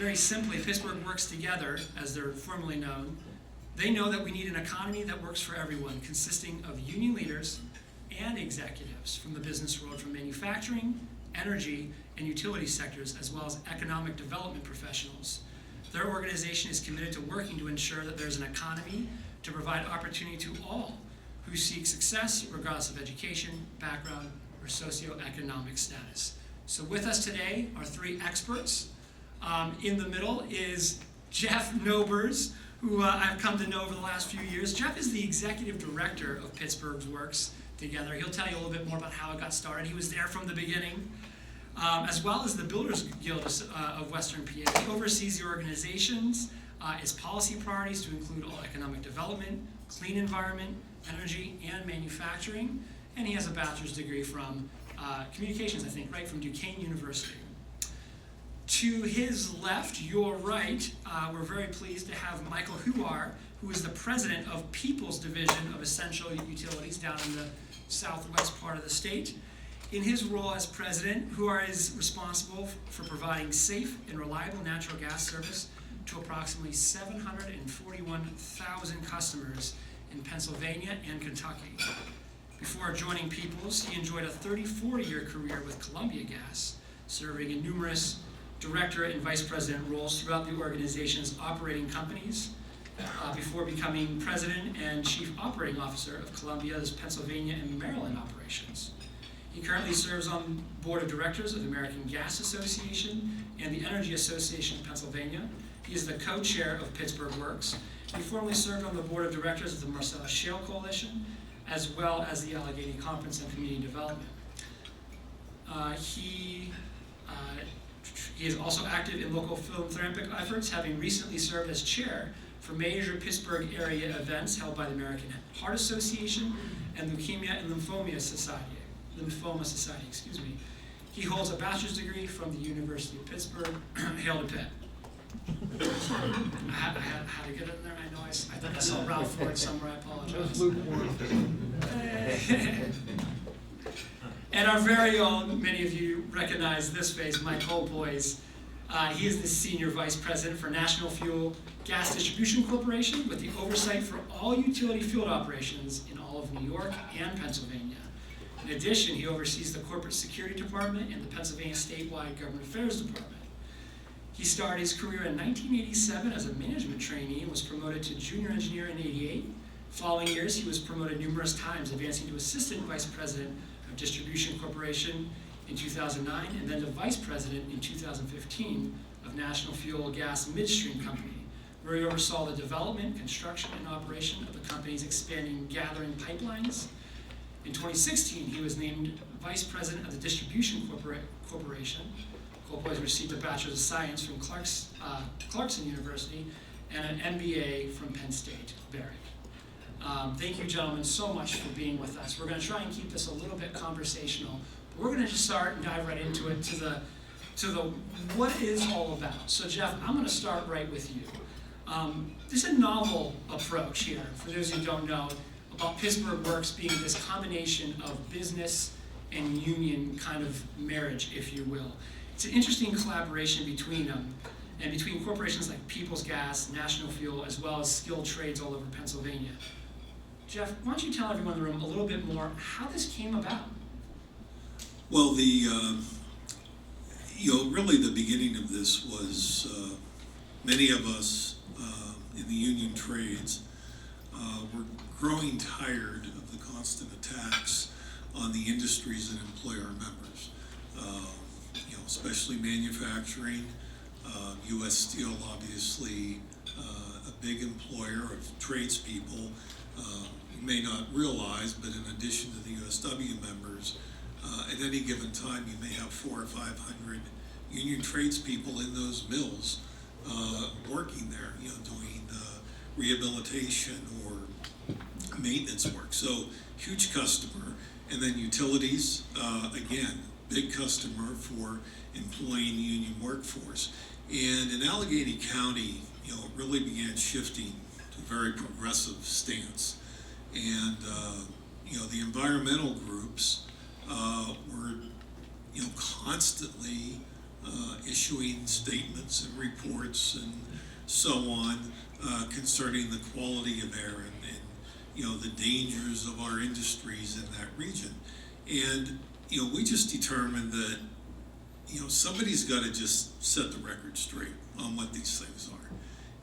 Very simply, Pittsburgh Works Together, as they're formally known, they know that we need an economy that works for everyone, consisting of union leaders and executives from the business world, from manufacturing, energy, and utility sectors, as well as economic development professionals. Their organization is committed to working to ensure that there's an economy to provide opportunity to all who seek success, regardless of education, background, or socioeconomic status. So with us today are three experts. In the middle is Jeff Nobers, who I've come to know over the last few years. Jeff is the executive director of Pittsburgh Works Together. He'll tell you a little bit more about how it got started. He was there from the beginning, as well as the Builders Guild of Western PA. He oversees the organization's its policy priorities to include all economic development, clean environment, energy, and manufacturing. And he has a bachelor's degree from communications, I think, right, from Duquesne University. To his left, your right, we're very pleased to have Michael Huar, who is the president of People's Division of Essential Utilities down in the southwest part of the state. In his role as president, Huar is responsible for providing safe and reliable natural gas service to approximately 741,000 customers in Pennsylvania and Kentucky. Before joining Peoples, he enjoyed a 34-year career with Columbia Gas, serving in numerous director and vice president roles throughout the organization's operating companies, before becoming president and chief operating officer of Columbia's Pennsylvania and Maryland operations. He currently serves on the board of directors of the American Gas Association and the Energy Association of Pennsylvania. He is the co-chair of Pittsburgh Works. He formerly served on the board of directors of the Marcellus Shale Coalition, as well as the Allegheny Conference on Community Development. He is also active in local philanthropic efforts, having recently served as chair for major Pittsburgh area events held by the American Heart Association and Leukemia and Lymphoma Society. He holds a bachelor's degree from the University of Pittsburgh. Hail to Pitt. I had to get it in there. I know I think I saw Ralph Ford somewhere. I apologize. And our very own, many of you recognize this face, Mike Holboys. He is the Senior Vice President for National Fuel Gas Distribution Corporation with the oversight for all utility field operations in all of New York and Pennsylvania. In addition, he oversees the Corporate Security Department and the Pennsylvania Statewide Government Affairs Department. He started his career in 1987 as a management trainee and was promoted to junior engineer in '88. Following years, he was promoted numerous times, advancing to Assistant Vice President of Distribution Corporation in 2009, and then to Vice President in 2015 of National Fuel Gas Midstream Company, where he oversaw the development, construction, and operation of the company's expanding gathering pipelines. In 2016, he was named Vice President of the Distribution Corporation. Holboys received a Bachelor of Science from Clarkson University and an MBA from Penn State, Barry. Thank you, gentlemen, so much for being with us. We're going to try and keep this a little bit conversational. We're going to just start and dive right into it, to the what it is all about. So, Jeff, I'm going to start right with you. There's a novel approach here, for those who don't know, about Pittsburgh Works being this combination of business and union kind of marriage, if you will. It's an interesting collaboration between them, and between corporations like People's Gas, National Fuel, as well as skilled trades all over Pennsylvania. Jeff, why don't you tell everyone in the room a little bit more how this came about? Well, really the beginning of this was many of us in the union trades were growing tired of the constant attacks on the industries that employ our members. Especially manufacturing. U.S. Steel, obviously, a big employer of tradespeople. You may not realize, but in addition to the USW members, at any given time you may have 400 or 500 union tradespeople in those mills working there, doing rehabilitation or maintenance work. So huge customer. And then utilities, again, big customer for employing the union workforce. And in Allegheny County, it really began shifting to a very progressive stance. And, the environmental groups were, constantly issuing statements and reports and so on concerning the quality of air and the dangers of our industries in that region. And we just determined that somebody's got to just set the record straight on what these things are.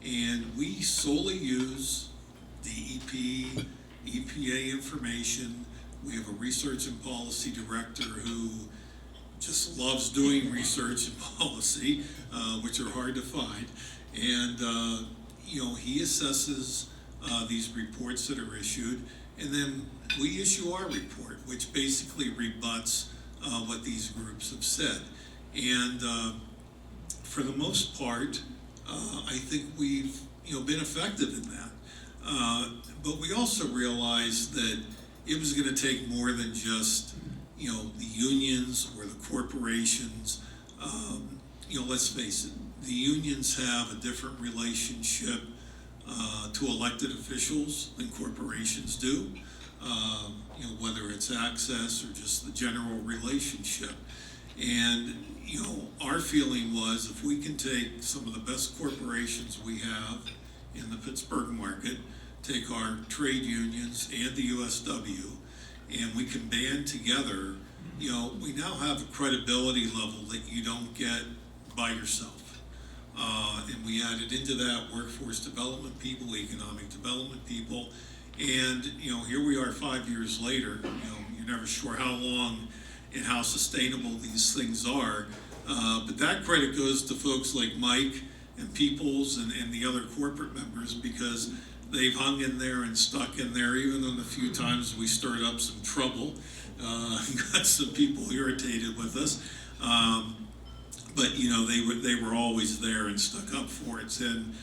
And we solely use DEP, EPA information. We have a research and policy director who just loves doing research and policy, which are hard to find. And, he assesses these reports that are issued, and then we issue our report, which basically rebuts what these groups have said. And for the most part, I think we've been effective in that. But we also realized that it was going to take more than just the unions or the corporations. Let's face it, the unions have a different relationship to elected officials than corporations do. Whether it's access or just the general relationship. And our feeling was if we can take some of the best corporations we have in the Pittsburgh market, take our trade unions and the USW, and we can band together, we now have a credibility level that you don't get by yourself. And we added into that workforce development people, economic development people, and here we are 5 years later. You're never sure how long and how sustainable these things are. But that credit goes to folks like Mike and Peoples and the other corporate members, because they've hung in there and stuck in there, even on the few times we stirred up some trouble, got some people irritated with us. But they were always there and stuck up for it. And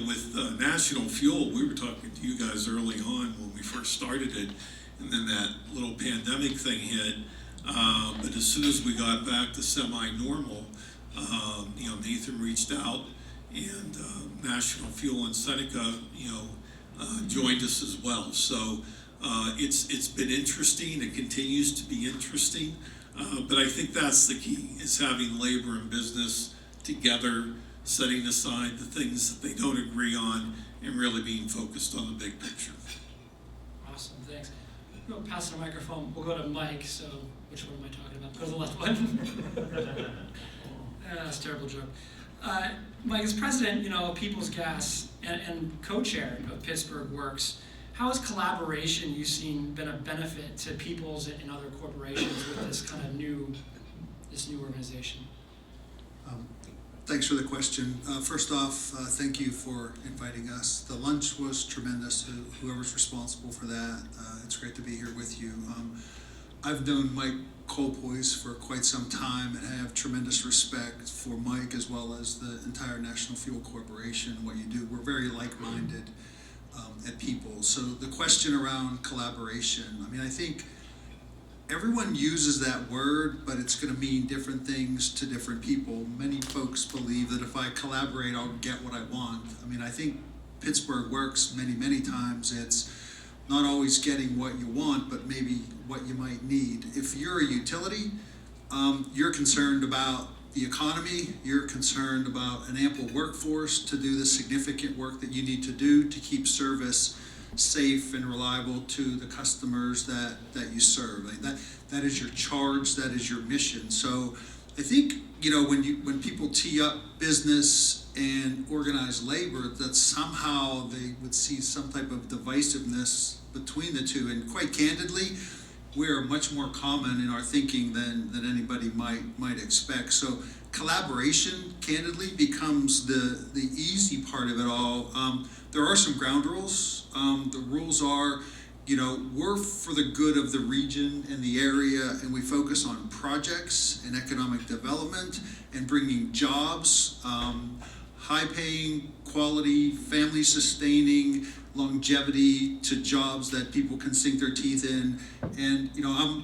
with National Fuel, we were talking to you guys early on when we first started it, and then that little pandemic thing hit. But as soon as we got back to semi-normal, Nathan reached out, and National Fuel and Seneca, joined us as well. So it's been interesting. It continues to be interesting. But I think that's the key, is having labor and business together, setting aside the things that they don't agree on, and really being focused on the big picture. Awesome, thanks. We'll pass the microphone. We'll go to Mike. So which one am I talking about? Go to the left one. That's a terrible joke. Mike, as president, of Peoples Gas and co-chair of Pittsburgh Works, how has collaboration you've seen been a benefit to Peoples and other corporations with this kind of new organization? Thanks for the question. First off, thank you for inviting us. The lunch was tremendous. Whoever's responsible for that, it's great to be here with you. I've known Mike Colpoys for quite some time, and I have tremendous respect for Mike as well as the entire National Fuel Corporation and what you do. We're very like-minded at Peoples. So the question around collaboration, I think everyone uses that word, but it's going to mean different things to different people. Many folks believe that if I collaborate, I'll get what I want. I think Pittsburgh Works many times. It's not always getting what you want, but maybe what you might need. If you're a utility, you're concerned about the economy, you're concerned about an ample workforce to do the significant work that you need to do to keep service safe and reliable to the customers that you serve. That is your charge, that is your mission. So I think, when people tee up business and organize labor, that somehow they would see some type of divisiveness between the two. And quite candidly, we're much more common in our thinking than anybody might expect. So collaboration, candidly, becomes the easy part of it all. There are some ground rules. The rules are, we're for the good of the region and the area, and we focus on projects and economic development and bringing jobs, high-paying, quality, family-sustaining, longevity to jobs that people can sink their teeth in. And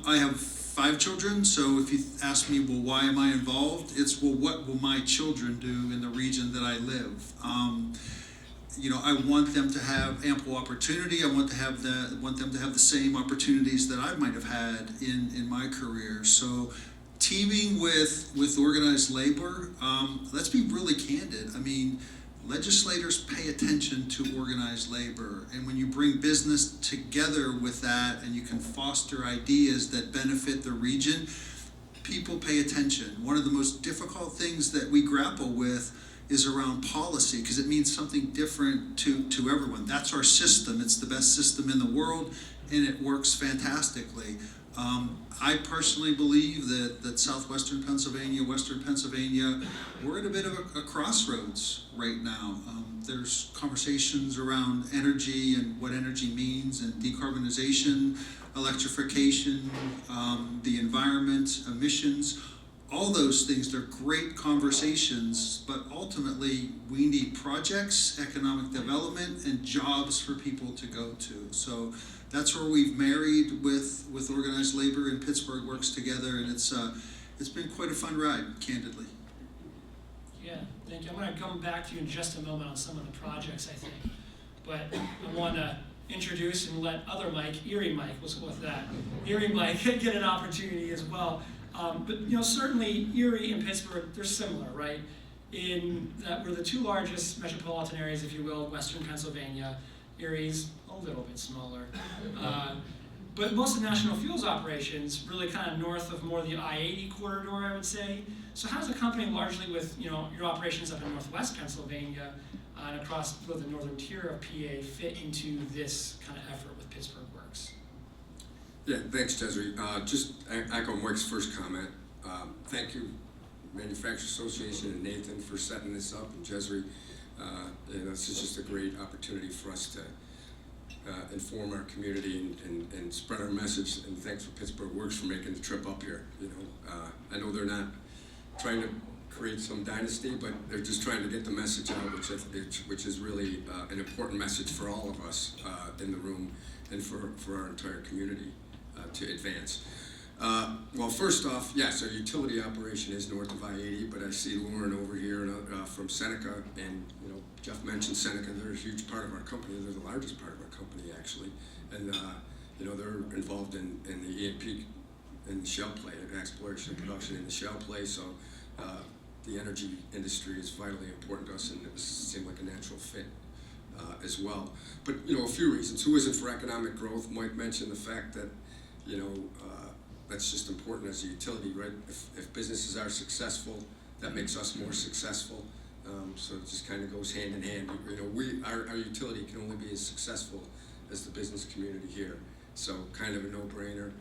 I have 5 children, so if you ask me, well, why am I involved? It's, well, what will my children do in the region that I live? I want them to have ample opportunity. I want them to have the same opportunities that I might have had in my career. So teaming with organized labor, let's be really candid. I mean, legislators pay attention to organized labor, and when you bring business together with that and you can foster ideas that benefit the region, people pay attention. One of the most difficult things that we grapple with is around policy, because it means something different to everyone. That's our system. It's the best system in the world, and it works fantastically. I personally believe that southwestern Pennsylvania, western Pennsylvania, we're at a bit of a crossroads right now. There's conversations around energy and what energy means, and decarbonization, electrification, the environment, emissions, all those things. They're great conversations, but ultimately we need projects, economic development, and jobs for people to go to. So that's where we've married with organized labor, and Pittsburgh works together, and it's been quite a fun ride, candidly. Yeah, thank you. I'm going to come back to you in just a moment on some of the projects, I think. But I want to introduce and let other Mike, Erie Mike, was with that. Erie Mike get an opportunity as well. But certainly Erie and Pittsburgh, they're similar, right? In that we're the two largest metropolitan areas, if you will, Western Pennsylvania. Erie's a little bit smaller. But most of National Fuel's operations really kind of north of more the I-80 corridor, I would say. So how does a company largely with your operations up in Northwest Pennsylvania and across the northern tier of PA fit into this kind of effort with Pittsburgh Works? Yeah, thanks, Desiree. Just echo Mike's first comment. Thank you, Manufacturers Association and Nathan, for setting this up, and Desiree. This is just a great opportunity for us to inform our community and spread our message. And thanks for Pittsburgh Works for making the trip up here. I know they're not trying to create some dynasty, but they're just trying to get the message out, which is really an important message for all of us in the room and for our entire community to advance. Well, first off, yes, our utility operation is north of I-80, but I see Lauren over here from Seneca, and Jeff mentioned Seneca. They're a huge part of our company. They're the largest part of our company, actually, and they're involved in the E&P in the shale play, exploration and production in the shale play. So the energy industry is vitally important to us, and it seemed like a natural fit as well. But a few reasons. Who isn't for economic growth? Mike mentioned the fact that that's just important as a utility, right? If businesses are successful, that makes us more successful. So it just kind of goes hand in hand. Our utility can only be as successful as the business community here. So kind of a no-brainer.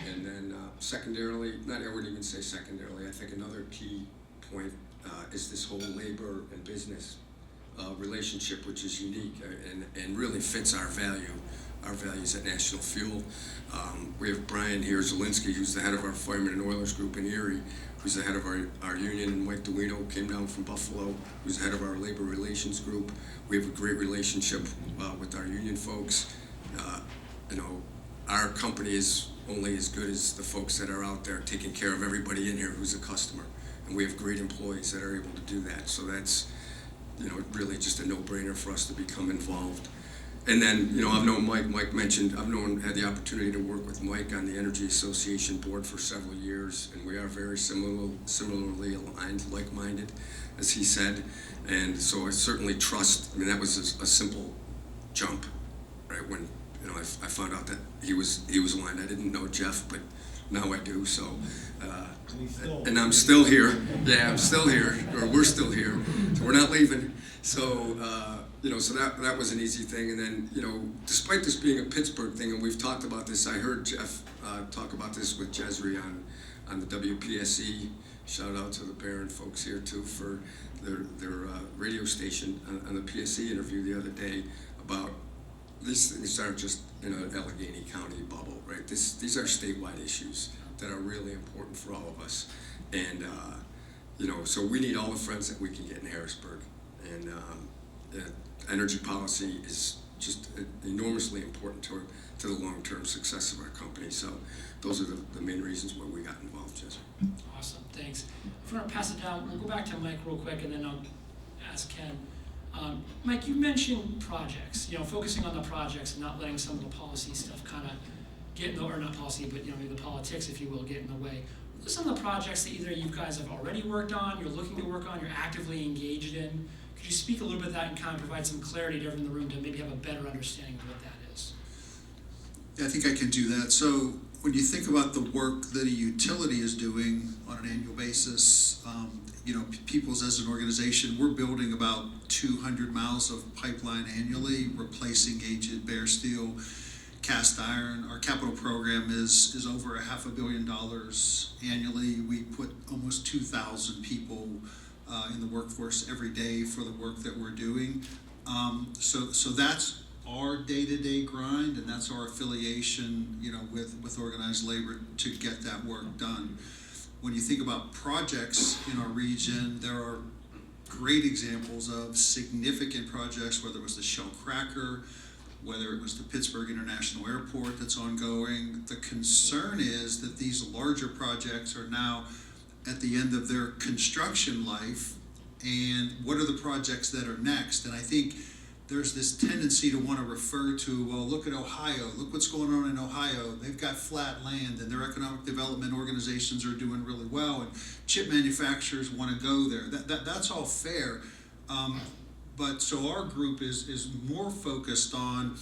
And then secondarily, I wouldn't even say secondarily, I think another key point is this whole labor and business relationship, which is unique and really fits our values at National Fuel. We have Brian here, Zielinski, who's the head of our Firemen and Oilers group in Erie, who's the head of our union, and Mike DeWino came down from Buffalo, who's the head of our labor relations group. We have a great relationship with our union folks. Our company is only as good as the folks that are out there taking care of everybody in here who's a customer, and we have great employees that are able to do that. So that's really just a no-brainer for us to become involved. And then, I've known Mike mentioned, had the opportunity to work with Mike on the Energy Association board for several years, and we are very similarly aligned, like-minded, as he said. And so I certainly trust, that was a simple jump, right? When, I found out that he was aligned. I didn't know Jeff, but now I do, so. And I'm still here. Yeah, I'm still here, or we're still here, so we're not leaving. So, so that was an easy thing. And then, despite this being a Pittsburgh thing, and we've talked about this, I heard Jeff talk about this with Desiree on the WPSE. Shout out to the Barron folks here too for their radio station on the PSE interview the other day about these things aren't just in an Allegheny County bubble, right? These are statewide issues that are really important for all of us. And, so we need all the friends that we can get in Harrisburg. And energy policy is just enormously important to the long-term success of our company. So those are the main reasons why we got involved, Jessica. Awesome, thanks. If we're gonna pass it down, we'll go back to Mike real quick, and then I'll ask Ken. Mike, you mentioned projects, focusing on the projects and not letting some of the policy stuff kind of get in the, or not policy, but maybe the politics, if you will, get in the way. what are some of the projects that either you guys have already worked on, you're looking to work on, you're actively engaged in? Could you speak a little bit of that and kind of provide some clarity to everyone in the room to maybe have a better understanding of what that is? Yeah, I think I can do that. So when you think about the work that a utility is doing on an annual basis, Peoples as an organization, we're building about 200 miles of pipeline annually, replacing aged bare steel, cast iron. Our capital program is over $500 million annually. We put almost 2,000 people in the workforce every day for the work that we're doing. So that's our day-to-day grind, and that's our affiliation, with organized labor to get that work done. When you think about projects in our region, there are great examples of significant projects, whether it was the Shell cracker, whether it was the Pittsburgh International Airport that's ongoing. The concern is that these larger projects are now at the end of their construction life, and what are the projects that are next? And I think there's this tendency to want to refer to, well, look at Ohio, look what's going on in Ohio. They've got flat land and their economic development organizations are doing really well, and chip manufacturers want to go there. That's all fair. But so our group is more focused on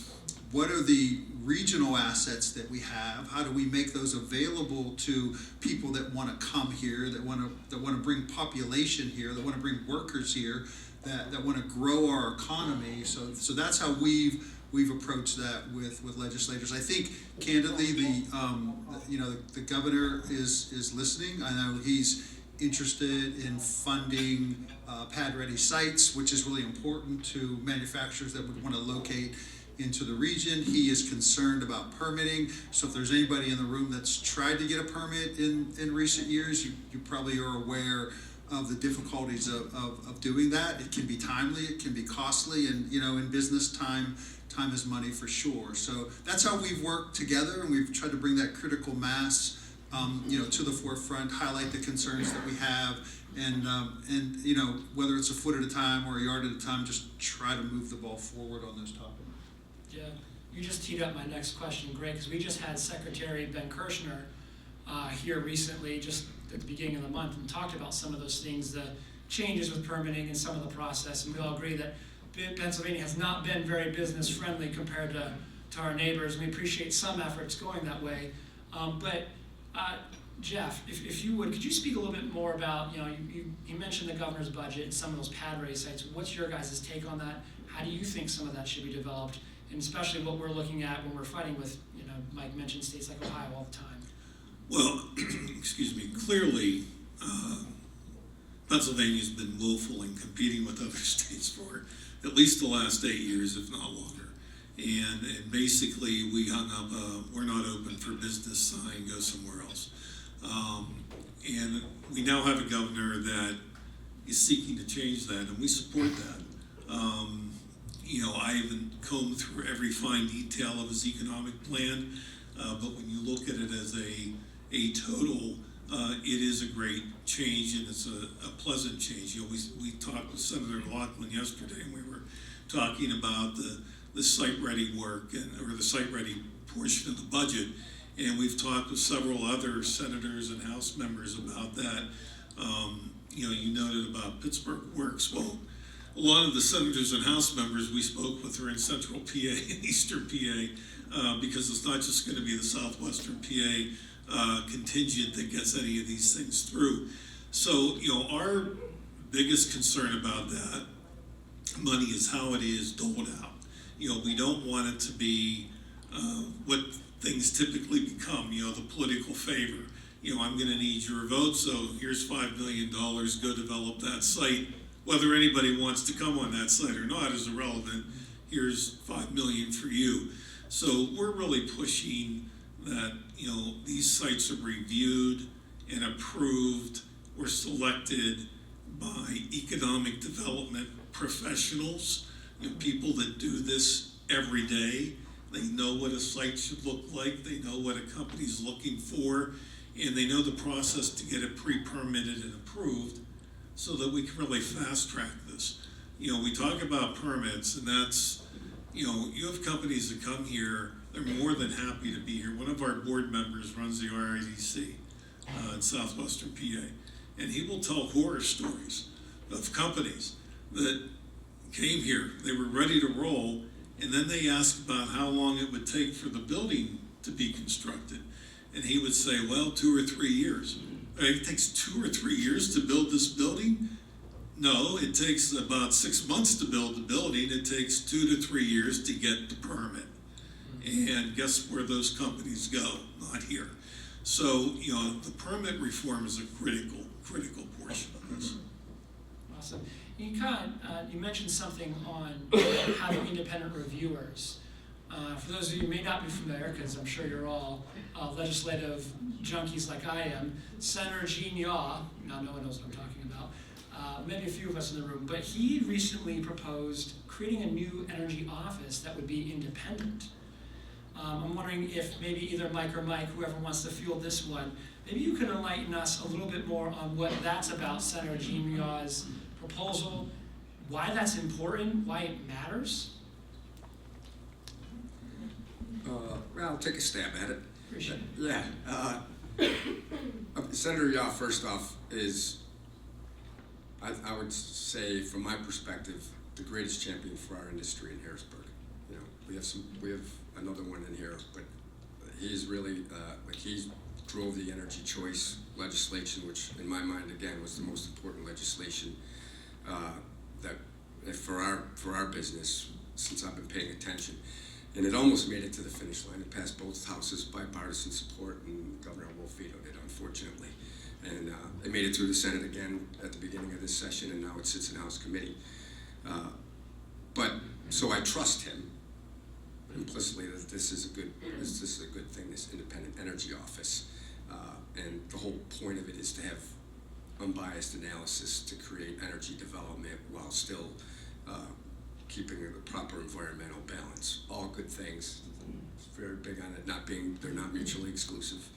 what are the regional assets that we have? How do we make those available to people that want to come here, that want to bring population here, that want to bring workers here, that want to grow our economy? So that's how we've approached that with legislators. I think candidly the governor is listening. I know he's interested in funding pad-ready sites, which is really important to manufacturers that would want to locate into the region. He is concerned about permitting. So if there's anybody in the room that's tried to get a permit in recent years, you probably are aware of the difficulties of doing that. It can be timely, it can be costly, and in business time is money for sure. So that's how we've worked together, and we've tried to bring that critical mass to the forefront, highlight the concerns that we have, and whether it's a foot at a time or a yard at a time, just try to move the ball forward on those topics. Yeah, you just teed up my next question, Greg, because we just had Secretary Ben Kirshner here recently, just at the beginning of the month, and talked about some of those things, the changes with permitting and some of the process, and we all agree that Pennsylvania has not been very business friendly compared to our neighbors. We appreciate some efforts going that way, but Jeff, if you would, could you speak a little bit more about, you mentioned the governor's budget and some of those pad-ready sites. What's your guys' take on that? How do you think some of that should be developed? And especially what we're looking at when we're fighting with, Mike mentioned states like Ohio all the time. Well, excuse me, clearly Pennsylvania's been willful in competing with other states for at least the last 8 years, if not longer. And basically we hung up a "we're not open for business" sign, go somewhere else. And we now have a governor that is seeking to change that, and we support that. I haven't combed through every fine detail of his economic plan, but when you look at it as a total, it is a great change, and it's a pleasant change. We talked with Senator Laughlin yesterday, and we were talking about the site-ready work or the site-ready portion of the budget, and we've talked with several other senators and House members about that. You noted about Pittsburgh Works. Well, a lot of the senators and House members we spoke with are in Central PA and Eastern PA, because it's not just going to be the Southwestern PA contingent that gets any of these things through. So, our biggest concern about that money is how it is doled out. We don't want it to be what things typically become, the political favor. I'm going to need your vote, so here's $5 million, go develop that site. Whether anybody wants to come on that site or not is irrelevant. Here's $5 million for you. So we're really pushing that, these sites are reviewed and approved or selected by economic development professionals, people that do this every day. They know what a site should look like, they know what a company's looking for, and they know the process to get it pre-permitted and approved so that we can really fast-track this. We talk about permits, and that's, you have companies that come here, they're more than happy to be here. One of our board members runs the RIDC. in southwestern PA. And he will tell horror stories of companies that came here, they were ready to roll, and then they asked about how long it would take for the building to be constructed. And he would say, well, 2 or 3 years. It takes 2 or 3 years to build this building? No, it takes about 6 months to build the building. It takes 2 to 3 years to get the permit. And guess where those companies go? Not here. So, you know, the permit reform is a critical portion of this. Awesome. You mentioned something on having independent reviewers. For those of you who may not be familiar, because I'm sure you're all legislative junkies like I am, Senator Gene Yaw, now no one knows what I'm talking about, maybe a few of us in the room, but he recently proposed creating a new energy office that would be independent. I'm wondering if maybe either Mike or Mike, whoever wants to field this one, maybe you could enlighten us a little bit more on what that's about, Senator Gene Yaw's proposal, why that's important, why it matters. Well, I'll take a stab at it. Appreciate it. Yeah. Senator Yaw, first off, is, I would say, from my perspective, the greatest champion for our industry in Harrisburg. You know, we have another one in here, but he's really, he drove the energy choice legislation, which in my mind, again, was the most important legislation that for our business since I've been paying attention. And it almost made it to the finish line. It passed both houses, bipartisan support, and Governor Wolf vetoed it, unfortunately. And it made it through the Senate again at the beginning of this session, and now it sits in House Committee. But so I trust him implicitly that this is a good thing, this independent energy office. And the whole point of it is to have unbiased analysis to create energy development while still keeping the proper environmental balance. All good things. Very big on it they're not mutually exclusive.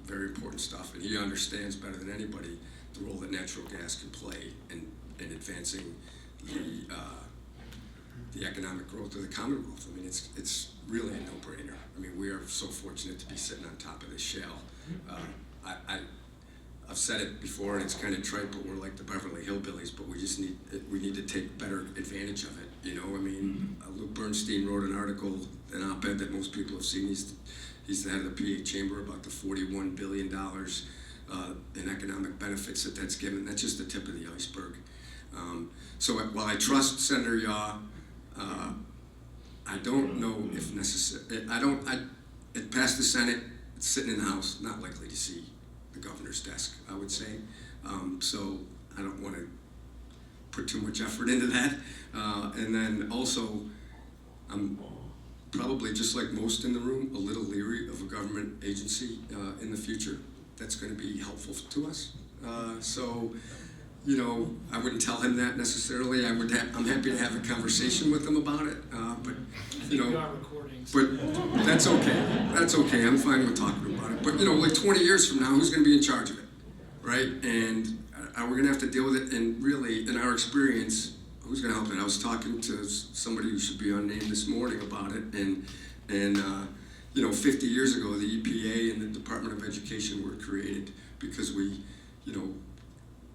Very important stuff, and he understands better than anybody the role that natural gas can play in advancing the economic growth of the Commonwealth. I mean, it's really a no-brainer. I mean, we are so fortunate to be sitting on top of this shale. I've said it before, and it's kind of trite, but we're like the Beverly Hillbillies, but we need to take better advantage of it. You know, I mean, Luke Bernstein wrote an article, an op-ed that most people have seen. He's the head of the PA Chamber about the $41 billion in economic benefits that's given. That's just the tip of the iceberg. So while I trust Senator Yaw, I don't know if necessary. It passed the Senate. It's sitting in the House. Not likely to see the governor's desk, I would say. So I don't want to put too much effort into that. And then also, I'm probably, just like most in the room, a little leery of a government agency in the future that's going to be helpful to us. So, you know, I wouldn't tell him that necessarily. I'm happy to have a conversation with him about it. But, you know, We are recording. but that's okay. That's okay. I'm fine with talking about it. But, you know, like 20 years from now, who's going to be in charge of it, right? And we're going to have to deal with it. And really, in our experience, who's going to help it? I was talking to somebody who should be unnamed this morning about it. And you know, 50 years ago, the EPA and the Department of Education were created because we, you know,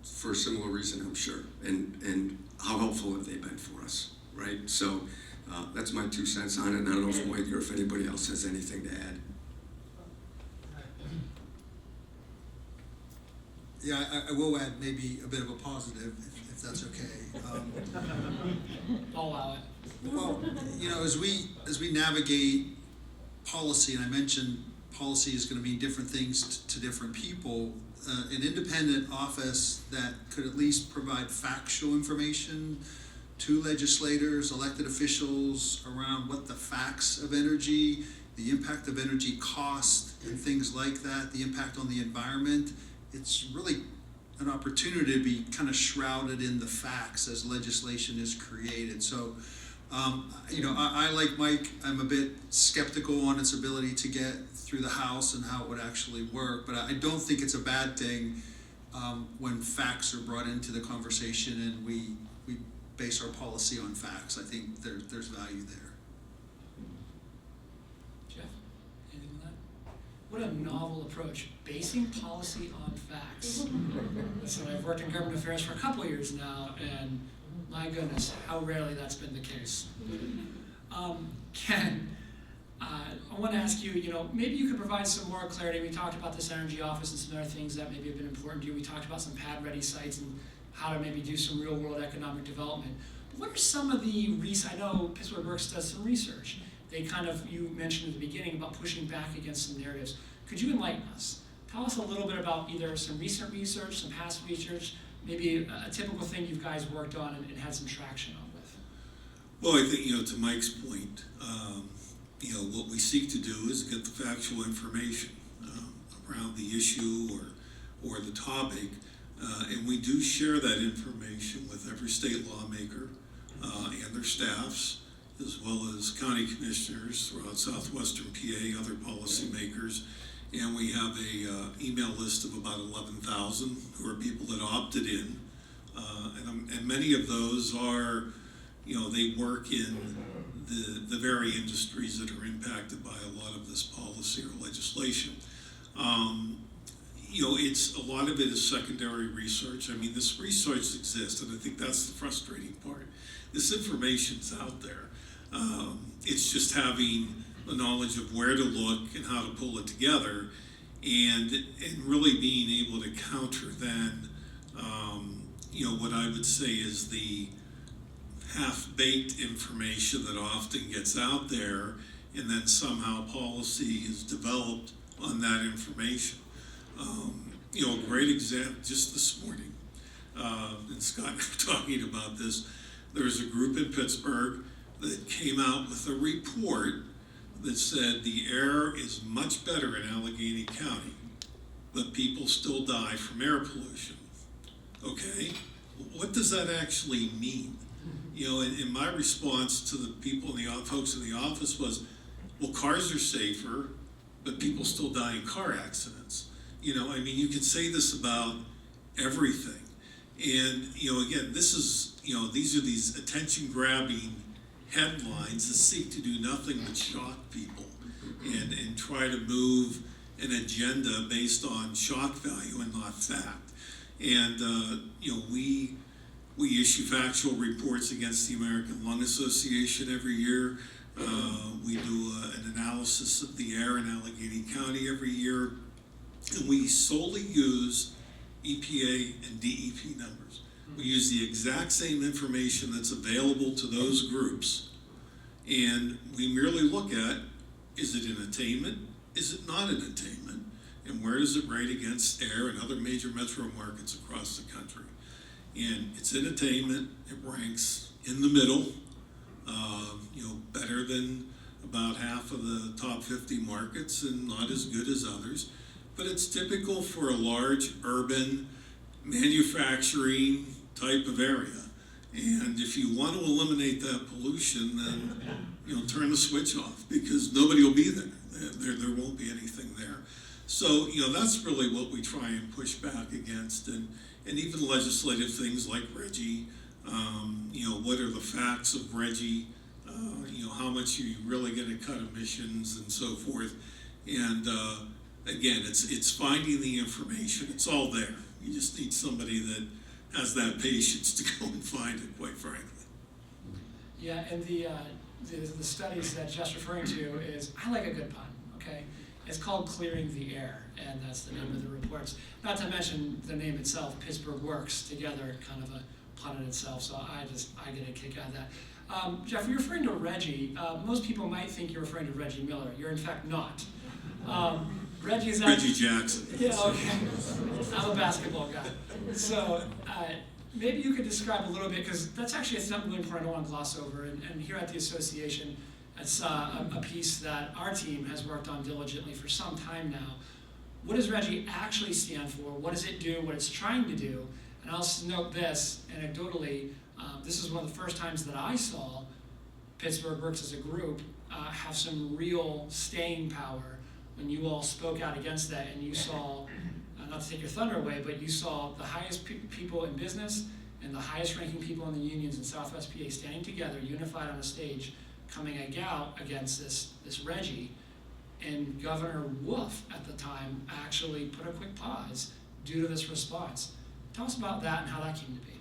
for a similar reason, I'm sure. And how helpful have they been for us, right? So that's my 2 cents on it. And I don't know if Mike or if anybody else has anything to add. Yeah, I will add maybe a bit of a positive, if that's okay. I'll allow it. Well, you know, as we navigate policy, and I mentioned policy is going to mean different things to different people, an independent office that could at least provide factual information to legislators, elected officials around what the facts of energy, the impact of energy cost, and things like that, the impact on the environment. It's really an opportunity to be kind of shrouded in the facts as legislation is created. So, you know, I like Mike, I'm a bit skeptical on its ability to get through the House and how it would actually work, but I don't think it's a bad thing when facts are brought into the conversation and we base our policy on facts. I think there's value there. Jeff, anything on that? What a novel approach, basing policy on facts. So I've worked in government affairs for a couple of years now, and my goodness, how rarely that's been the case. Ken, I want to ask you, maybe you could provide some more clarity. We talked about this energy office and some other things that maybe have been important to you. We talked about some pad-ready sites and how to maybe do some real-world economic development. But what are some of the I know Pittsburgh Works does some research. You mentioned at the beginning about pushing back against some narratives. Could you enlighten us? Tell us a little bit about either some recent research, some past research, maybe a typical thing you guys worked on and had some traction on with. Well, I think, to Mike's point, what we seek to do is get the factual information around the issue or the topic, and we do share that information with every state lawmaker and their staffs, as well as county commissioners throughout southwestern PA, other policymakers, and we have a email list of about 11,000 who are people that opted in, and many of those are, they work in the very industries that are impacted by a lot of this policy or legislation. It's a lot of it is secondary research. I mean, this research exists, and I think that's the frustrating part. This information's out there. It's just having the knowledge of where to look and how to pull it together, and really being able to counter then, what I would say is the half-baked information that often gets out there, and then somehow policy is developed on that information. A great example, just this morning, and Scott and I were talking about this, there's a group in Pittsburgh that came out with a report that said the air is much better in Allegheny County, but people still die from air pollution. Okay, what does that actually mean? And my response to the people folks in the office was, well, cars are safer, but people still die in car accidents. You could say this about everything. And, again, these are these attention-grabbing headlines that seek to do nothing but shock people and try to move an agenda based on shock value and not fact. And, we issue factual reports against the American Lung Association every year. We do an analysis of the air in Allegheny County every year. And we solely use EPA and DEP numbers. We use the exact same information that's available to those groups. And we merely look at, is it in attainment? Is it not in attainment? And where does it rate against air and other major metro markets across the country? And it's in attainment, it ranks in the middle, better than about half of the top 50 markets and not as good as others. But it's typical for a large urban manufacturing type of area. And if you want to eliminate that pollution, then turn the switch off, because nobody will be there. There won't be anything there. So that's really what we try and push back against, and even legislative things like RGGI. What are the facts of RGGI? How much are you really going to cut emissions and so forth? And again, it's finding the information. It's all there. You just need somebody that has that patience to go and find it, quite frankly. Yeah, and the studies that Jeff's referring to is, I like a good pun, okay? It's called Clearing the Air, and that's the name of the reports. Not to mention the name itself, Pittsburgh Works, together, kind of a pun in itself, so I get a kick out of that. Jeff, you're referring to RGGI. Most people might think you're referring to Reggie Miller. You're in fact not. Reggie Jackson. Yeah, okay. I'm a basketball guy. So maybe you could describe a little bit, because that's actually something really important I don't want to gloss over. And here at the association, it's a piece that our team has worked on diligently for some time now. What does RGGI actually stand for? What does it do? What it's trying to do? And I'll note this, anecdotally, this is one of the first times that I saw Pittsburgh Works as a group have some real staying power when you all spoke out against that, and you saw, not to take your thunder away, but you saw the highest people in business and the highest ranking people in the unions in Southwest PA standing together, unified on a stage, coming out against this RGGI. And Governor Wolf at the time actually put a quick pause due to this response. Tell us about that and how that came to be.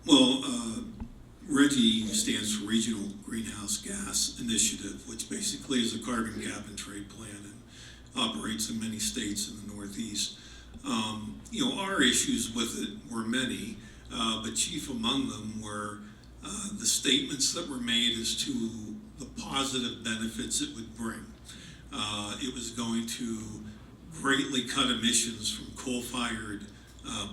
Well, RGGI stands for Regional Greenhouse Gas Initiative, which basically is a carbon cap and trade plan and operates in many states in the Northeast. Our issues with it were many, but chief among them were the statements that were made as to the positive benefits it would bring. It was going to greatly cut emissions from coal-fired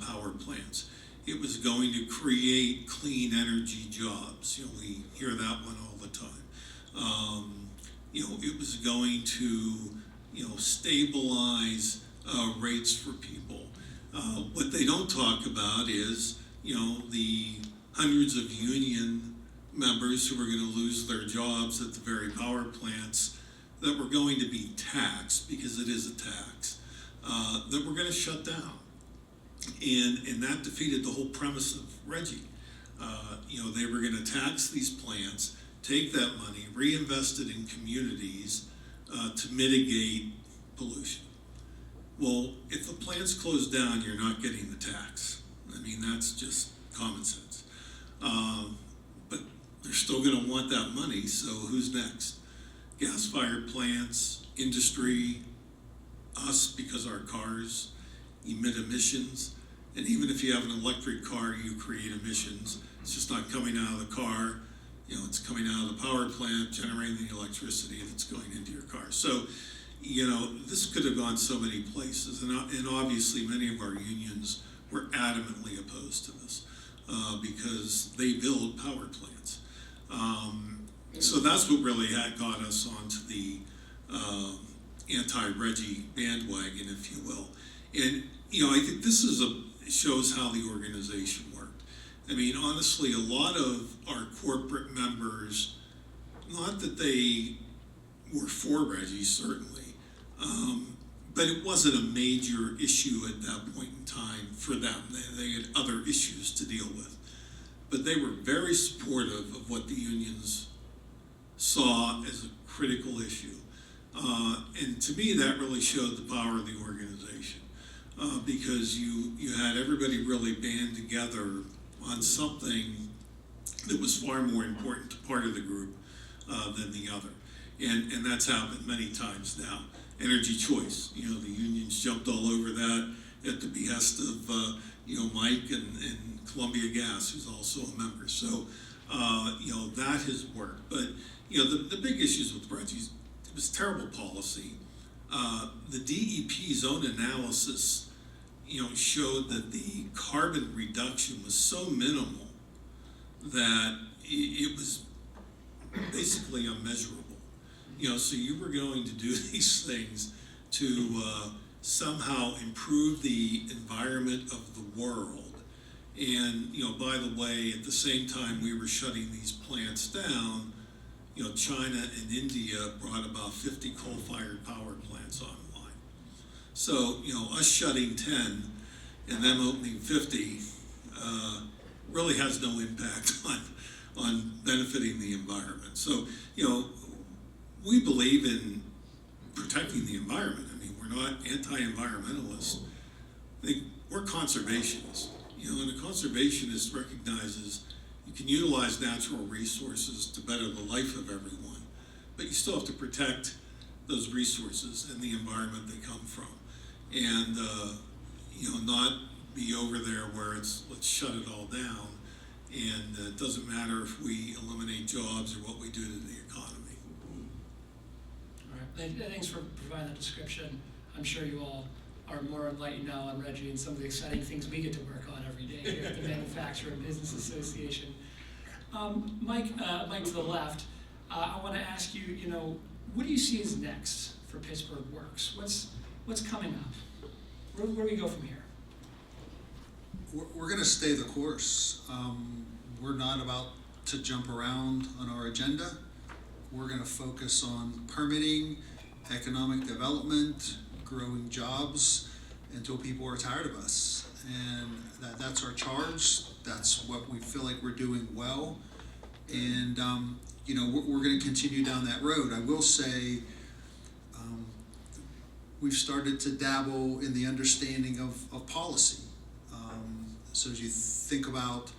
power plants. It was going to create clean energy jobs. We hear that one all the time. It was going to, stabilize rates for people. What they don't talk about is, the hundreds of union members who were going to lose their jobs at the very power plants that were going to be taxed, because it is a tax, that were going to shut down. And that defeated the whole premise of RGGI. They were going to tax these plants, take that money, reinvest it in communities to mitigate pollution. Well, if the plants close down, you're not getting the tax. I mean, that's just common sense. But they're still going to want that money, so who's next? Gas-fired plants, industry, us, because our cars emit emissions. And even if you have an electric car, you create emissions. It's just not coming out of the car. It's coming out of the power plant, generating the electricity that's going into your car. So, this could have gone so many places. And obviously, many of our unions were adamantly opposed to this because they build power plants. So that's what really got us onto the anti-RGGI bandwagon, if you will. And, I think this shows how the organization worked. I mean, honestly, a lot of our corporate members, not that they were for RGGI, certainly, but it wasn't a major issue at that point in time for them. They had other issues to deal with. But they were very supportive of what the unions saw as a critical issue. And to me, that really showed the power of the organization. Because you had everybody really band together on something that was far more important to part of the group than the other. And that's happened many times now. Energy choice, the unions jumped all over that at the behest of, Mike and Columbia Gas, who's also a member. So, that has worked. But, the big issues with RGGI, it was terrible policy. The DEP's own analysis, showed that the carbon reduction was so minimal that it was basically unmeasurable. So you were going to do these things to somehow improve the environment of the world. And, by the way, at the same time we were shutting these plants down, China and India brought about 50 coal-fired power plants online. So, us shutting 10 and them opening 50 really has no impact on benefiting the environment. So, we believe in protecting the environment. I mean, we're not anti-environmentalists. I think we're conservationists. And a conservationist recognizes you can utilize natural resources to better the life of everyone, but you still have to protect those resources and the environment they come from. And, not be over there where it's, let's shut it all down, and it doesn't matter if we eliminate jobs or what we do to the economy. All right, thanks for providing that description. I'm sure you all are more enlightened now on RGGI and some of the exciting things we get to work on every day here at the Manufacturer and Business Association. Mike to the left, I want to ask you, what do you see as next for Pittsburgh Works? What's coming up? Where do we go from here? We're going to stay the course. We're not about to jump around on our agenda. We're going to focus on permitting, economic development, growing jobs until people are tired of us. And that's our charge. That's what we feel like we're doing well. And, we're going to continue down that road. I will say, We've started to dabble in the understanding of policy. So as you think about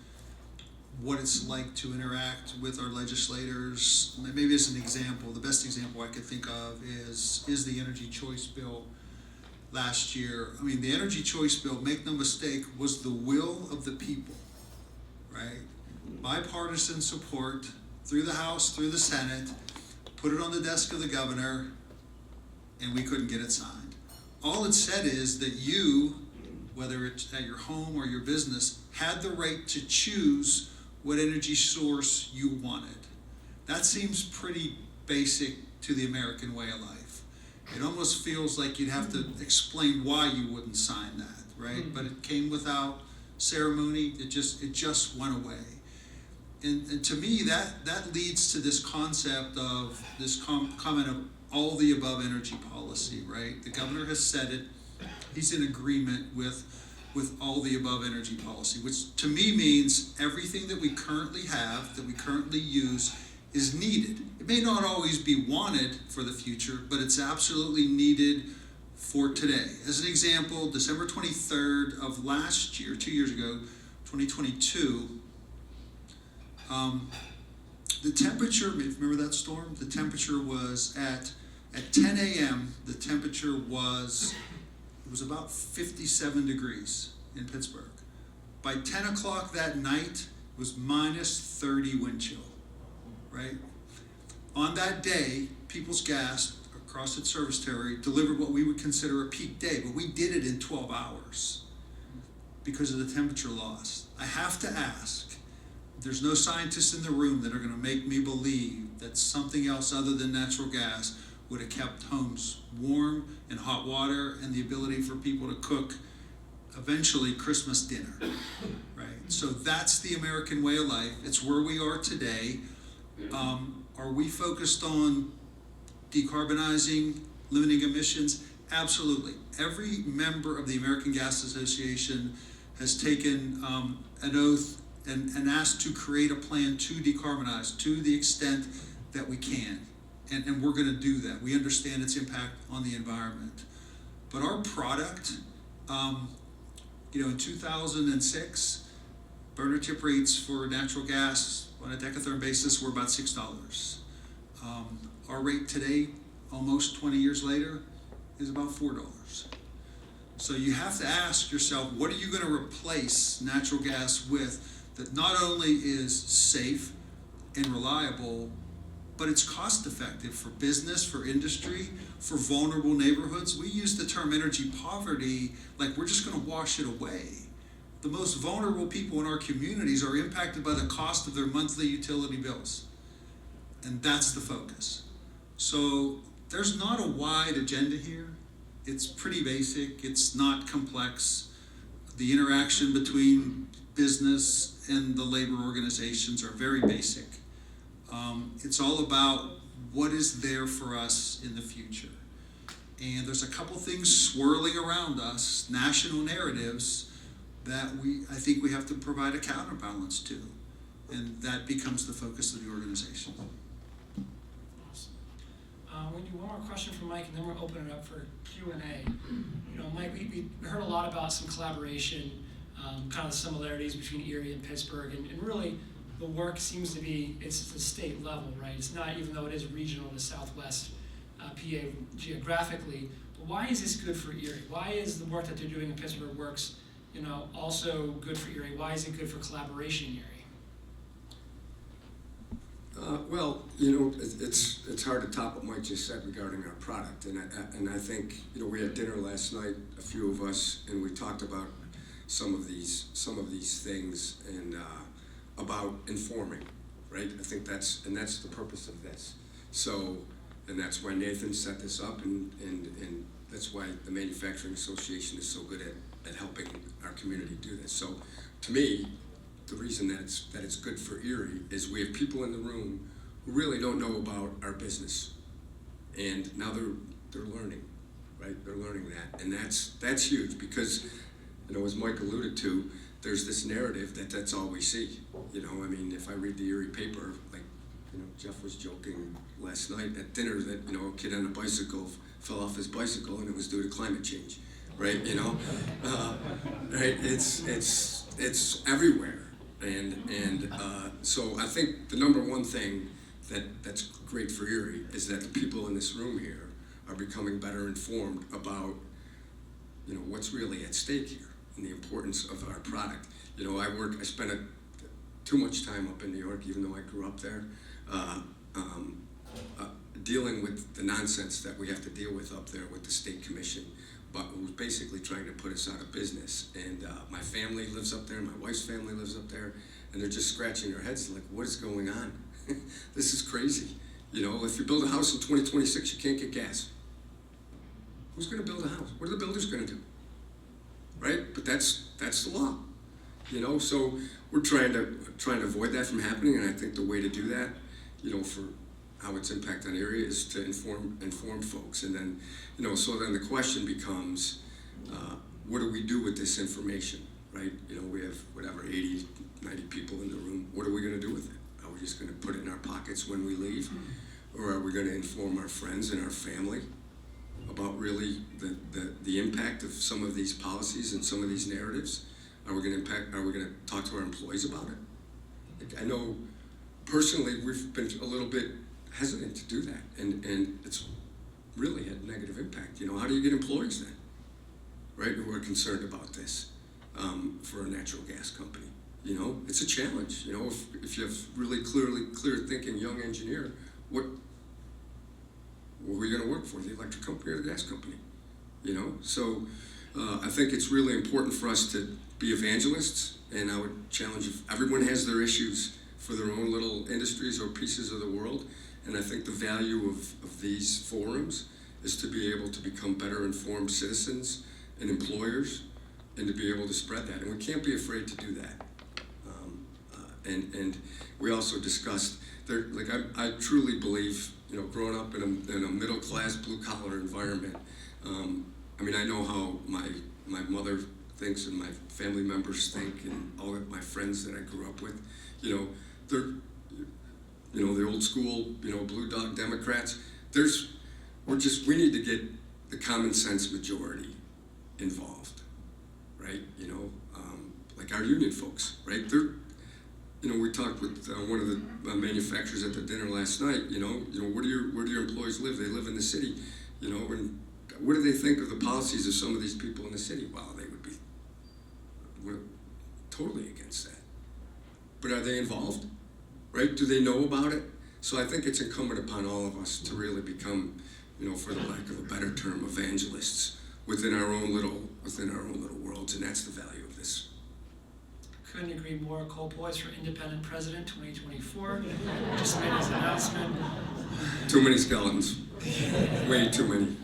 what it's like to interact with our legislators, maybe as an example, the best example I could think of is the Energy Choice Bill last year. I mean, the Energy Choice Bill, make no mistake, was the will of the people, right? Bipartisan support through the House, through the Senate, put it on the desk of the governor, and we couldn't get it signed. All it said is that you, whether it's at your home or your business, had the right to choose what energy source you wanted. That seems pretty basic to the American way of life. It almost feels like you'd have to explain why you wouldn't sign that, right? But it came without ceremony. It just went away. And to me, that leads to this concept of this comment of all the above energy policy, right? The governor has said it. He's in agreement with all the above energy policy, which to me means everything that we currently have, that we currently use, is needed. It may not always be wanted for the future, but it's absolutely needed for today. As an example, December 23rd of last year, 2 years ago, 2022, the temperature, remember that storm? The temperature was at 10 a.m., the temperature was about 57 degrees in Pittsburgh. By 10 o'clock that night, it was minus 30 wind chill, right? On that day, Peoples Gas, across its service territory, delivered what we would consider a peak day, but we did it in 12 hours because of the temperature loss. I have to ask, there's no scientists in the room that are gonna make me believe that something else other than natural gas would have kept homes warm and hot water and the ability for people to cook eventually Christmas dinner, right? So that's the American way of life. It's where we are today. Are we focused on decarbonizing, limiting emissions? Absolutely. Every member of the American Gas Association has taken an oath and asked to create a plan to decarbonize to the extent that we can. And we're gonna do that. We understand its impact on the environment. But our product, in 2006, burner tip rates for natural gas on a decatherm basis were about $6. Our rate today, almost 20 years later, is about $4. So you have to ask yourself, what are you gonna replace natural gas with that not only is safe and reliable, but it's cost effective for business, for industry, for vulnerable neighborhoods. We use the term energy poverty like we're just gonna wash it away. The most vulnerable people in our communities are impacted by the cost of their monthly utility bills. And that's the focus. So there's not a wide agenda here. It's pretty basic, it's not complex. The interaction between business and the labor organizations are very basic. It's all about what is there for us in the future. And there's a couple things swirling around us, national narratives, that I think we have to provide a counterbalance to. And that becomes the focus of the organization. Awesome. We do one more question from Mike, and then we'll open it up for Q&A. Mike, we heard a lot about some collaboration, kind of the similarities between Erie and Pittsburgh, and really, the work seems to be, it's at the state level, right? It's not, even though it is regional to Southwest PA geographically, but why is this good for Erie? Why is the work that they're doing in Pittsburgh Works, also good for Erie? Why is it good for collaboration in Erie? It's hard to top what Mike just said regarding our product, and I think we had dinner last night, a few of us, and we talked about some of these things and about informing, right? I think that's the purpose of this. So, and that's why Nathan set this up, and that's why the Manufacturing Association is so good at helping our community do this. So, to me, the reason that it's good for Erie is we have people in the room who really don't know about our business, and now they're learning, right? They're learning that, and that's huge because, as Mike alluded to, there's this narrative that's all we see. If I read the Erie paper, like, Jeff was joking last night at dinner that, a kid on a bicycle fell off his bicycle and it was due to climate change, right? You know, right? It's everywhere, and so I think the number one thing that's great for Erie is that the people in this room here are becoming better informed about, you know, what's really at stake here and the importance of our product. You know, I spent too much time up in New York, even though I grew up there, dealing with the nonsense that we have to deal with up there with the state commission, but who's basically trying to put us out of business. And my family lives up there, my wife's family lives up there, and they're just scratching their heads like, what is going on? This is crazy. You know, if you build a house in 2026, you can't get gas. Who's gonna build a house? What are the builders gonna do? Right? But that's the law. You know, so we're trying to avoid that from happening, and I think the way to do that, you know, for how its impact on Erie is to inform folks. And then, you know, so then the question becomes, what do we do with this information, right? You know, we have whatever, 80, 90 people in the room. What are we gonna do with it? Are we just gonna put it in our pockets when we leave? Or are we gonna inform our friends and our family about really the impact of some of these policies and some of these narratives? Are we gonna talk to our employees about it? I know personally we've been a little bit hesitant to do that, and it's really had negative impact. You know, how do you get employees then, right, who are concerned about this for a natural gas company? You know, it's a challenge. You know, if you have really clear thinking young engineer, what are you going to work for, the electric company or the gas company? You know, so I think it's really important for us to be evangelists, and I would challenge if everyone has their issues for their own little industries or pieces of the world, and I think the value of these forums is to be able to become better informed citizens and employers, and to be able to spread that, and we can't be afraid to do that. And we also discussed there, like I truly believe, you know, growing up in a middle class blue collar environment. I mean, I know how my mother thinks and my family members think, and all of my friends that I grew up with. You know, they're, you know, the old school, you know, blue dog Democrats. We need to get the common sense majority involved, right? You know, like our union folks, right? You know, we talked with one of the manufacturers at the dinner last night. You know, where do your employees live? They live in the city. You know, and what do they think of the policies of some of these people in the city? Well, they would be totally against that. But are they involved? Right? Do they know about it? So I think it's incumbent upon all of us to really become, you know, for the lack of a better term, evangelists within our own little worlds, and that's the value of this. Couldn't agree more. Cole Boyce for Independent President 2024. Just made his announcement. Too many skeletons. Way too many.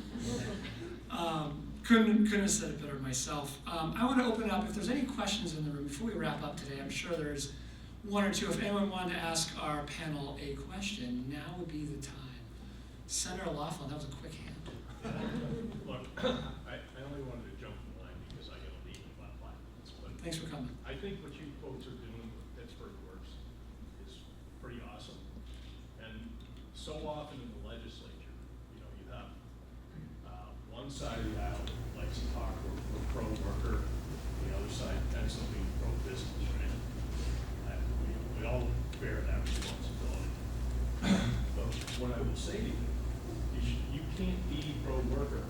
Couldn't have said it better myself. I want to open up, if there's any questions in the room before we wrap up today. I'm sure there's one or two. If anyone wanted to ask our panel a question, now would be the time. Senator Laughlin, that was a quick hand. Look, I only wanted to jump in line because I got to leave in about 5 minutes. But Thanks for coming. I think what you folks are doing with Pittsburgh Works is pretty awesome. And so often in the legislature, you know, you have one side of the aisle likes to talk, we're pro-worker, the other side tends to be pro-business, right? We all bear that responsibility. But what I will say to you is you can't be pro-worker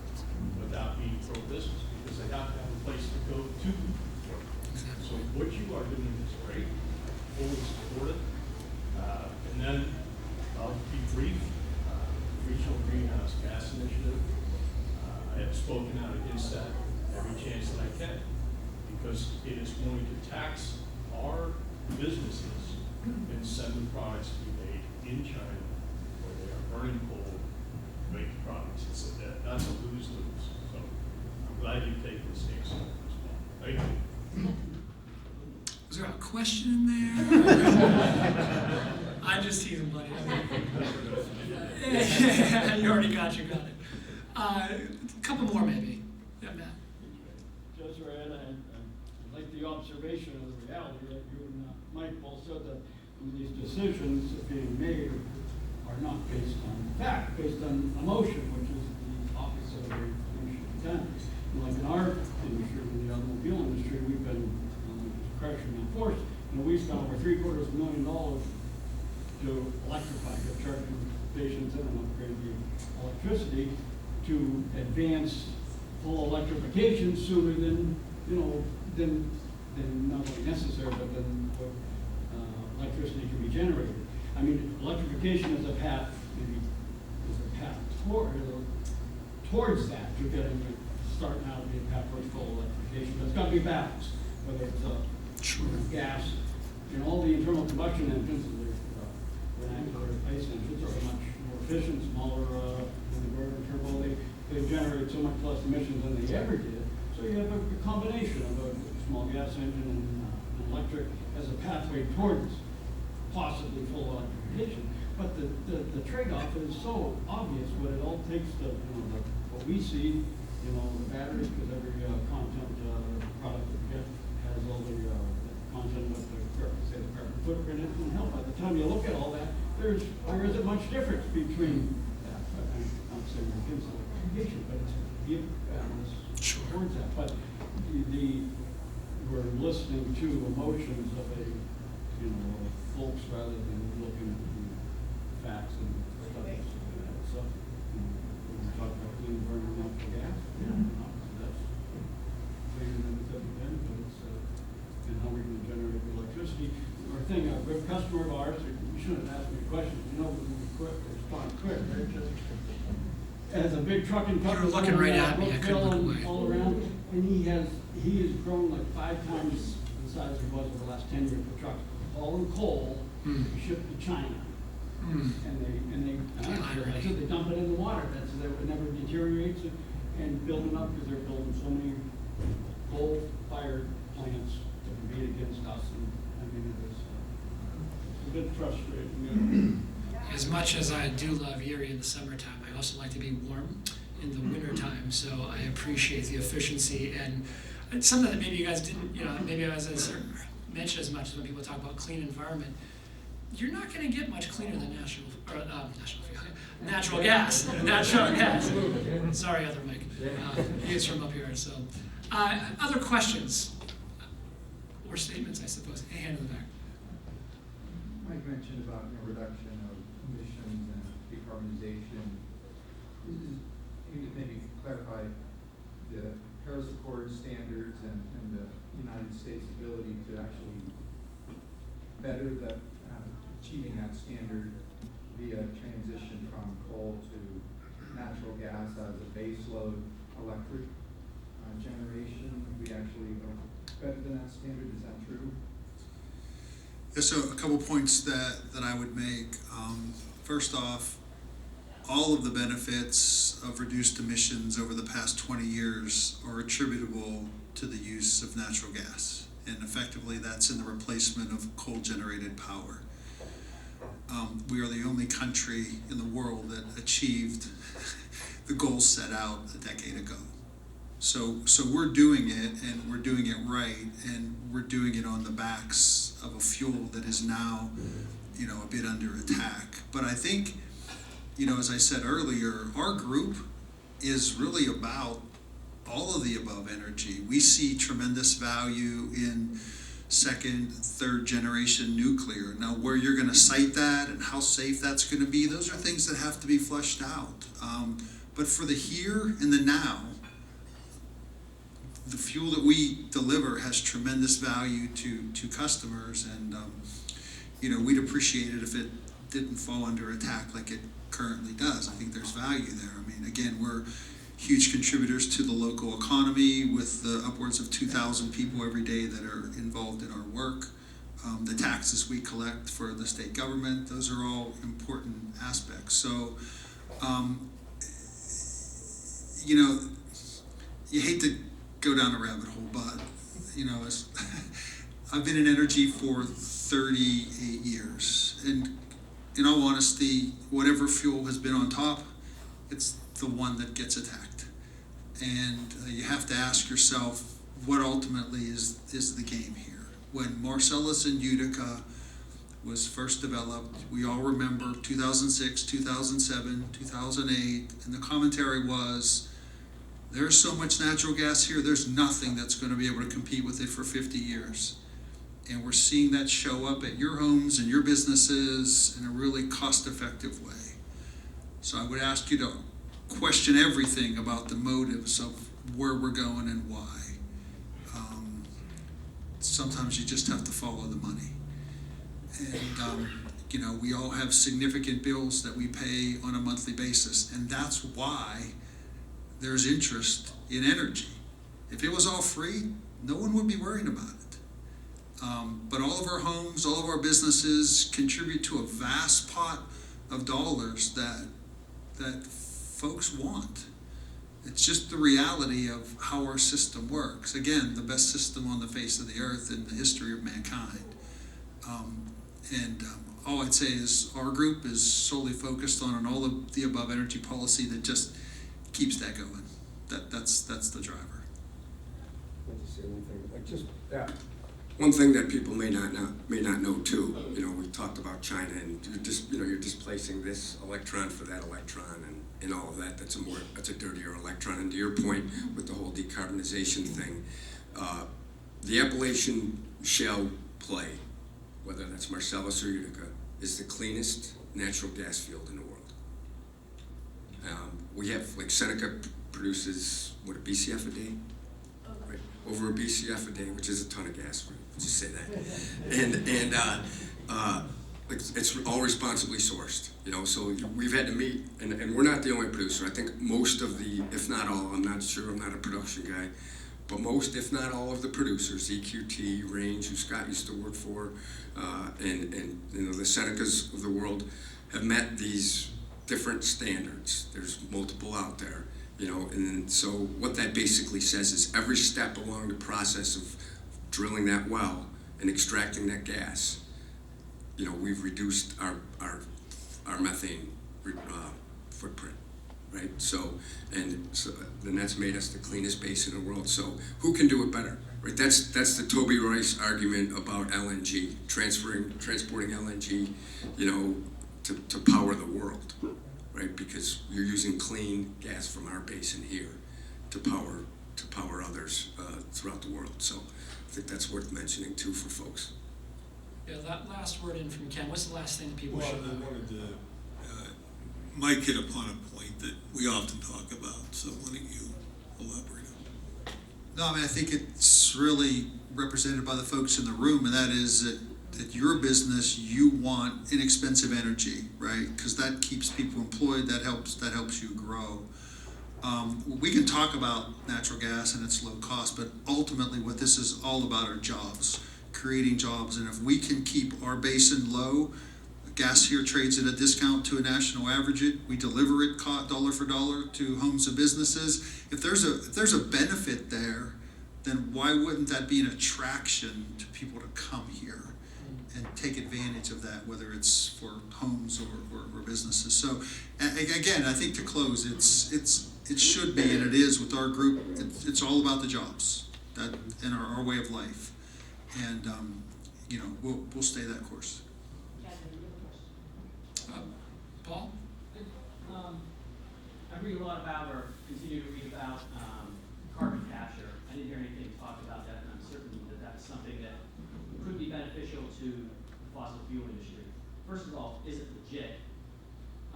without being pro-business, because they have to have a place to go to work. So what you are doing is great. I fully support it. And then I'll be brief. Regional Greenhouse Gas Initiative. I have spoken out against that every chance that I can, because it is going to tax our businesses and send the products to be made in China, where they are burning coal, make products. That's a lose-lose. So I'm glad you've taken the stance on it as well. Thank you. Was there a question in there? I'm just teasing, buddy. You already got it. A couple more, maybe. Yeah, Matt. Judge Ryan, I like the observation of the reality that you and Mike both said, that these decisions being made are not based on fact, based on emotion, which is the opposite 2010. And like in our industry, in the automobile industry, we've been, correction enforced, we spent over $750,000 to electrify, get charging stations in and upgrade the electricity to advance full electrification sooner than, than not only necessary, but than what electricity can be generated. I mean, electrification is a path, towards that. You're getting, starting out to be a path towards full electrification, but it's got to be balanced, whether it's gas, all the internal combustion engines, the vernacular ICE engines are much more efficient, smaller, than the Gordon turbo. They generate so much less emissions than they ever did. So you have a combination of a small gas engine and an electric as a pathway towards possibly full electrification. But the trade-off is so obvious. What it all takes to, what we see, the batteries, because every content product that we get has all the content with the carbon footprint and health. By the time you look at all that, there isn't much difference between that. I'm not saying we're against electrification, but it's give balance towards that. But we're listening to emotions of folks rather than looking at the facts and studies. So when we talk about clean burning natural gas, obviously that's bigger than it's ever been, but it's and how we're going to generate the electricity. Our thing, a good customer of ours, you shouldn't have asked me a question, respond quick, right? As a big trucking company, You're looking right at me, I couldn't look away. all around, and he has grown like 5 times the size he was over the last 10 years for trucks, hauling coal, shipped to China. And they dump it in the water, so that it never deteriorates and building up, because they're building so many coal-fired plants to compete against us, and I mean, it's a bit frustrating. As much as I do love Erie in the summertime, I also like to be warm in the wintertime, so I appreciate the efficiency and something that maybe you guys didn't, maybe I was mentioned as much as when people talk about clean environment. You're not going to get much cleaner than natural gas. Natural gas. Sorry, other Mike. He's from up here. So, other questions or statements, I suppose. A hand in the back. Mike mentioned about reduction of emissions and decarbonization. You could maybe clarify the Paris Accord standards and the United States' ability to actually better achieving that standard via transition from coal to natural gas as a baseload electric generation. We actually are better than that standard. Is that true? Yeah, so a couple points that I would make. First off, all of the benefits of reduced emissions over the past 20 years are attributable to the use of natural gas. And effectively, that's in the replacement of coal-generated power. We are the only country in the world that achieved the goals set out a decade ago. So we're doing it, and we're doing it right, and we're doing it on the backs of a fuel that is now, a bit under attack. But I think, as I said earlier, our group is really about all of the above energy. We see tremendous value in second, third generation nuclear. Now, where you're going to site that and how safe that's going to be, those are things that have to be fleshed out. But for the here and the now, the fuel that we deliver has tremendous value to customers, and we'd appreciate it if it didn't fall under attack like it currently does. I think there's value there. I mean, again, we're huge contributors to the local economy with the upwards of 2,000 people every day that are involved in our work. The taxes we collect for the state government, those are all important aspects. So, you hate to go down a rabbit hole, but, I've been in energy for 38 years. And in all honesty, whatever fuel has been on top, it's the one that gets attacked. And you have to ask yourself, what ultimately is the game here? When Marcellus and Utica was first developed, we all remember 2006, 2007, 2008, and the commentary was, There's so much natural gas here, there's nothing that's gonna be able to compete with it for 50 years. And we're seeing that show up at your homes and your businesses in a really cost-effective way. So I would ask you to question everything about the motives of where we're going and why. Sometimes you just have to follow the money. And, we all have significant bills that we pay on a monthly basis, and that's why there's interest in energy. If it was all free, no one would be worrying about it. But all of our homes, all of our businesses contribute to a vast pot of dollars that folks want. It's just the reality of how our system works. Again, the best system on the face of the earth in the history of mankind. All I'd say is our group is solely focused on all of the above energy policy that just keeps that going. That's the driver. I'll just say one thing, one thing that people may not know too, we talked about China, and you're displacing this electron for that electron, and all of that. That's a dirtier electron. And to your point with the whole decarbonization thing, the Appalachian Shale play, whether that's Marcellus or Utica, is the cleanest natural gas field in the world. We have, like, Seneca produces, a BCF a day? Right? Over a BCF a day, which is a ton of gas, right? Just say that. It's all responsibly sourced, so we've had to meet, and we're not the only producer. I think most of the, if not all, I'm not sure, I'm not a production guy, but most, if not all of the producers, EQT, Range, who Scott used to work for, and the Senecas of the world, have met these different standards. There's multiple out there, and so what that basically says is every step along the process of drilling that well and extracting that gas, we've reduced our methane footprint, right? So then that's made us the cleanest basin in the world. So who can do it better, right? That's the Toby Rice argument about LNG, transporting LNG, to power the world, right? Because you're using clean gas from our basin here to power others throughout the world. So I think that's worth mentioning too for folks. Yeah, that last word in from Ken, what's the last thing that people Well, should know? I wanted to, Mike hit upon a point that we often talk about, so why don't you elaborate on it? No, I think it's really represented by the folks in the room, and that is that your business, you want inexpensive energy, right? Because that keeps people employed, that helps you grow. We can talk about natural gas and its low cost, but ultimately what this is all about are jobs, creating jobs. And if we can keep our basin low, gas here trades at a discount to a national average. We deliver it dollar for dollar to homes and businesses. If there's a benefit there, then why wouldn't that be an attraction to people to come here and take advantage of that, whether it's for homes or businesses? So again, I think to close, it should be, and it is with our group, it's all about the jobs that and our way of life. And we'll stay that course. Paul? I read a lot about, or continue to read about, carbon capture. I didn't hear anything talk about that, and I'm certain that that's something that could be beneficial to the fossil fuel industry. First of all, is it legit?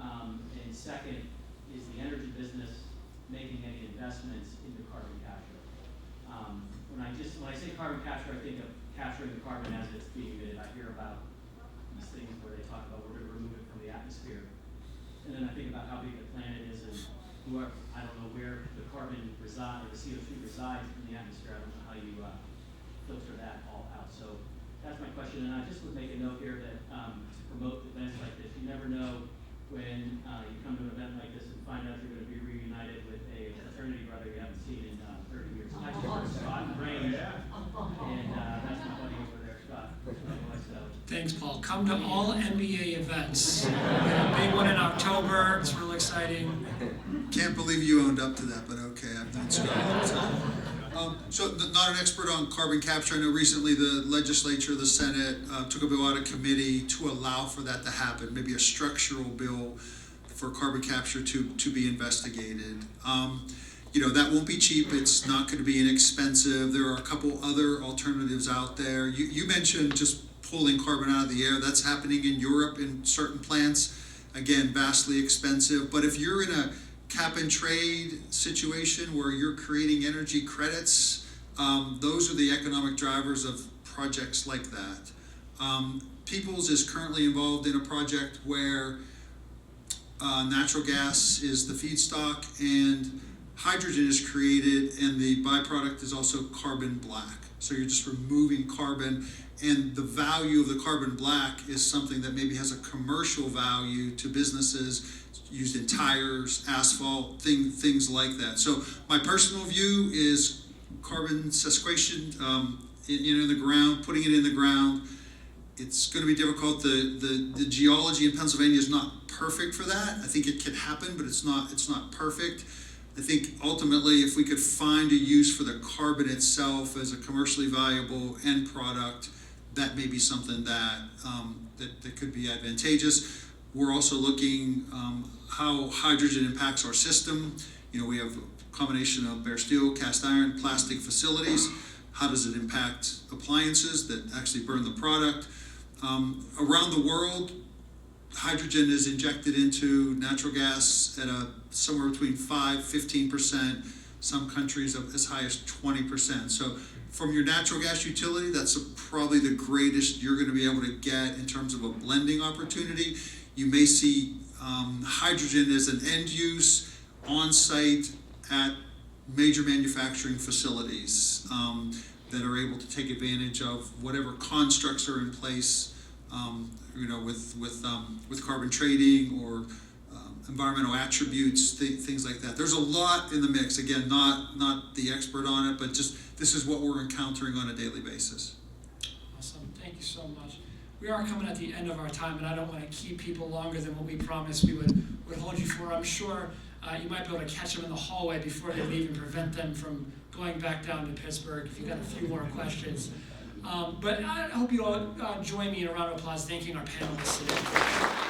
And second, is the energy business making any investments into carbon capture? When I say carbon capture, I think of capturing the carbon as it's being emitted. I hear about these things where they talk about we're going to remove it from the atmosphere. And then I think about how big the planet is, and I don't know where the carbon resides, or the CO2 resides in the atmosphere. I don't know how you filter that all out. So that's my question. And I just would make a note here that to promote events like this, you never know when you come to an event like this and find out you're going to be reunited with a fraternity brother you haven't seen in 30 years. Scott and Range, and that's my buddy over there, Scott. Thanks, Paul. Come to all NBA events. We have a big one in October. It's real exciting. Can't believe you owned up to that, but okay, I've known Scott. So not an expert on carbon capture. I know recently the legislature, the Senate, took a bill out of committee to allow for that to happen, maybe a structural bill for carbon capture to be investigated. that won't be cheap. It's not going to be inexpensive. There are a couple other alternatives out there. You mentioned just pulling carbon out of the air. That's happening in Europe in certain plants. Again, vastly expensive. But if you're in a cap and trade situation where you're creating energy credits, those are the economic drivers of projects like that. Peoples is currently involved in a project where natural gas is the feedstock and hydrogen is created, and the byproduct is also carbon black. So you're just removing carbon, and the value of the carbon black is something that maybe has a commercial value to businesses, used in tires, asphalt, things like that. So my personal view is carbon sequestration in the ground, putting it in the ground. It's going to be difficult. The geology in Pennsylvania is not perfect for that. I think it can happen, but it's not perfect. I think ultimately, if we could find a use for the carbon itself as a commercially valuable end product, that may be something that could be advantageous. We're also looking how hydrogen impacts our system. We have a combination of bare steel, cast iron, plastic facilities. How does it impact appliances that actually burn the product? Around the world, hydrogen is injected into natural gas at somewhere between 5-15%, some countries as high as 20%. So from your natural gas utility, that's probably the greatest you're going to be able to get in terms of a blending opportunity. You may see hydrogen as an end use on-site at major manufacturing facilities that are able to take advantage of whatever constructs are in place, with carbon trading or environmental attributes, things like that. There's a lot in the mix. Again, not the expert on it, but just this is what we're encountering on a daily basis. Awesome, thank you so much. We are coming at the end of our time, and I don't want to keep people longer than what we promised we would hold you for. I'm sure you might be able to catch them in the hallway before they leave and prevent them from going back down to Pittsburgh if you've got a few more questions. But I hope you all join me in a round of applause thanking our panelists today.